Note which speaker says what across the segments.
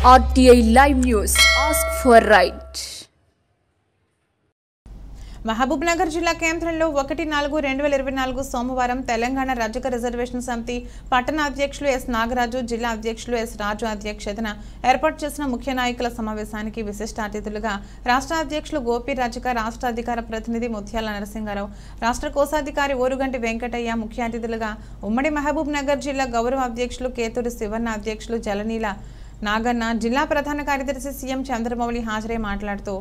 Speaker 1: RTI Live News. Ask for right.
Speaker 2: Mahabub Nagar జిల్లా కేంద్రంలో 1-4-2024 సోమవారం తెలంగాణ రజక రిజర్వేషన్ సమితి పట్టణ అధ్యక్షులు ఎస్ నాగరాజు, జిల్లా అధ్యక్షులు ఎస్ రాజు అధ్యక్షతన ఏర్పాటు చేసిన ముఖ్య నాయకుల సమావేశానికి విశిష్ట అతిథులుగా రాష్ట్ర అధ్యక్షులు గోపి రజక, రాష్ట్ర అధికార ప్రతినిధి ముత్యాల నరసింహారావు, రాష్ట్ర కోశాధికారి ఓరుగంటి వెంకటయ్య ముఖ్య అతిథులుగా, ఉమ్మడి మహబూబ్ నగర్ జిల్లా గౌరవ అధ్యక్షులు కేతూరి శివన్న, అధ్యక్షులు జలనీల నాగన్న, జిల్లా ప్రధాన కార్యదర్శి సీఎం చంద్రమౌళి హాజరై మాట్లాడుతూ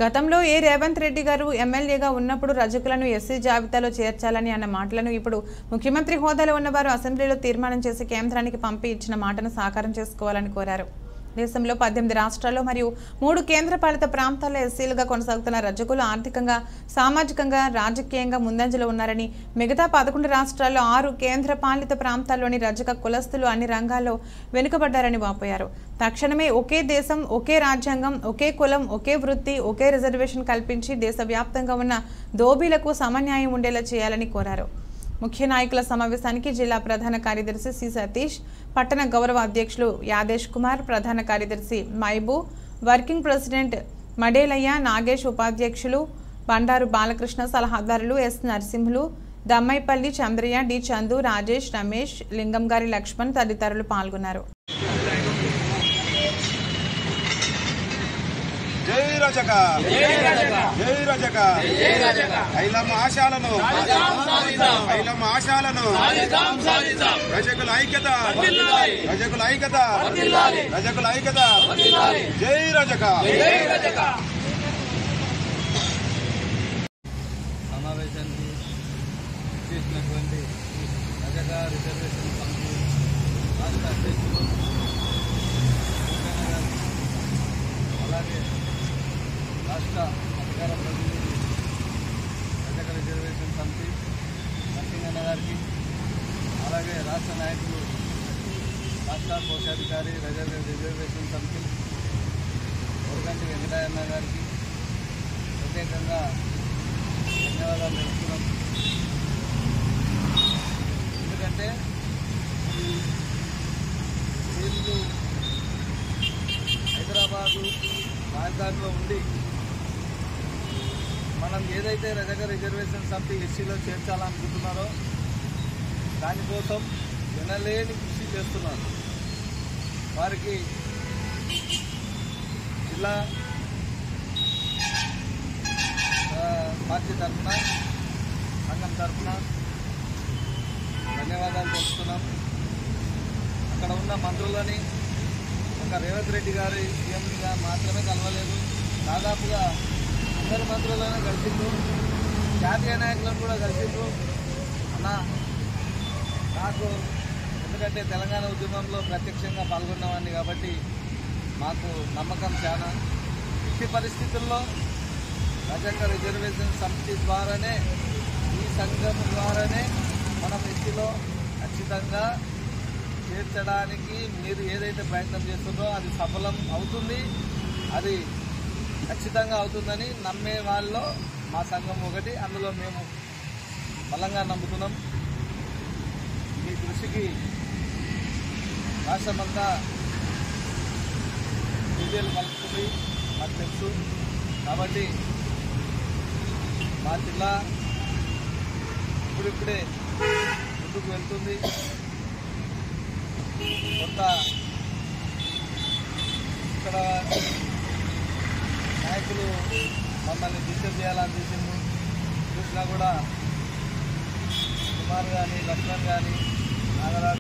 Speaker 2: గతంలో రేవంత్ రెడ్డి గారు ఎమ్మెల్యేగా ఉన్నప్పుడు రజకులను ఎస్సీ జాబితాలో చేర్చాలని అన్న మాటలను ఇప్పుడు ముఖ్యమంత్రి హోదాలో ఉన్నవారు అసెంబ్లీలో తీర్మానం చేసి కేంద్రానికి పంపి ఇచ్చిన మాటను సాకారం చేసుకోవాలని కోరారు. దేశంలో 18 రాష్ట్రాల్లో మరియు 3 కేంద్రపాలిత ప్రాంతాల్లో ఎస్సీలుగా కొనసాగుతున్న రజకులు ఆర్థికంగా, సామాజికంగా, రాజకీయంగా ముందంజలో ఉన్నారని, మిగతా 11 రాష్ట్రాల్లో 6 కేంద్రపాలిత ప్రాంతాల్లోని రజక కులస్తులు అన్ని రంగాల్లో వెనుకబడ్డారని వాపోయారు. తక్షణమే ఒకే దేశం, ఒకే రాజ్యాంగం, ఒకే కులం, ఒకే వృత్తి, ఒకే రిజర్వేషన్ కల్పించి దేశవ్యాప్తంగా ఉన్న దోబీలకు సమన్యాయం ఉండేలా చేయాలని కోరారు. ముఖ్య నాయకుల సమావేశానికి జిల్లా ప్రధాన కార్యదర్శి సి సతీష్, పట్టణ గౌరవ అధ్యక్షులు యాదేష్ కుమార్, ప్రధాన కార్యదర్శి మైబూ, వర్కింగ్ ప్రెసిడెంట్ మడేలయ్య, నాగేష్, ఉపాధ్యక్షులు బండారు బాలకృష్ణ, సలహాదారులు ఎస్ నరసింహులు, దమ్మైపల్లి చంద్రయ్య, డి చందు, రాజేష్, రమేష్, లింగంగారి లక్ష్మణ్ తదితరులు పాల్గొన్నారు.
Speaker 3: జై రజక, జై రజక, ఐలమ్మ ఆశాలను, ఐలమ్మ ఆశాలను, రజకుల ఐక్యత, రజకుల ఐక్యత, రజకుల ఐక్యత, జై రజక.
Speaker 4: సమావేశానికి చేసినటువంటి రజక రిజర్వేషన్ కమిటీ రాష్ట్ర అధ్యక్షులు, అలాగే రాష్ట్ర అధికార ప్రతినిధి రజక రిజర్వేషన్ సమితి నరసింహన్న గారికి, అలాగే రాష్ట్ర నాయకులు, రాష్ట్ర కోశాధికారి రిజర్వేషన్ సమితి ఓరుగంటి వెంకటయ్య గారికి ప్రత్యేకంగా ధన్యవాదాలు తెలుపుతున్నాం. ఎందుకంటే వీళ్ళు హైదరాబాదు రాజధానిలో ఉండి మనం ఏదైతే రజక రిజర్వేషన్ సమితి ఎస్సీలో చేర్చాలనుకుంటున్నారో దానికోసం వినలేని కృషి చేస్తున్నారు. వారికి జిల్లా పార్టీ తరఫున, సంఘం తరఫున ధన్యవాదాలు తెలుపుతున్నాం. అక్కడ ఉన్న మంత్రులని ఒక రేవంత్ రెడ్డి గారి సీఎంగా మాత్రమే కలవలేదు, దాదాపుగా అందరి మంత్రులను కలిసిండ్రు, జాతీయ నాయకులను కూడా కలిసిండ్రు. అన్న నాకు, ఎందుకంటే తెలంగాణ ఉద్యమంలో ప్రత్యక్షంగా పాల్గొన్నవాడిని కాబట్టి మాకు నమ్మకం చాలా. ఎట్టి పరిస్థితుల్లో రజక రిజర్వేషన్ సమితి ద్వారానే, ఈ సంఘం ద్వారానే మనం ఎస్సీలో ఖచ్చితంగా చేర్చడానికి మీరు ఏదైతే ప్రయత్నం చేస్తుందో అది సఫలం అవుతుంది, అది ఖచ్చితంగా అవుతుందని నమ్మే వాళ్ళలో మా సంఘం ఒకటి. అందులో మేము బలంగా నమ్ముతున్నాం. మీ కృషికి రాష్ట్రమంతా విజయాలు కలుపుతుంది మాకు తెలుసు. కాబట్టి మా జిల్లా ఇప్పుడిప్పుడే ముందుకు వెళ్తుంది. కొంత ఇక్కడ నాయకులు మమ్మల్ని డిస్టర్బ్ చేయాలని చూసినా కూడా కుమార్ కానీ, లక్ష్మణ్ కానీ, నాగరాజు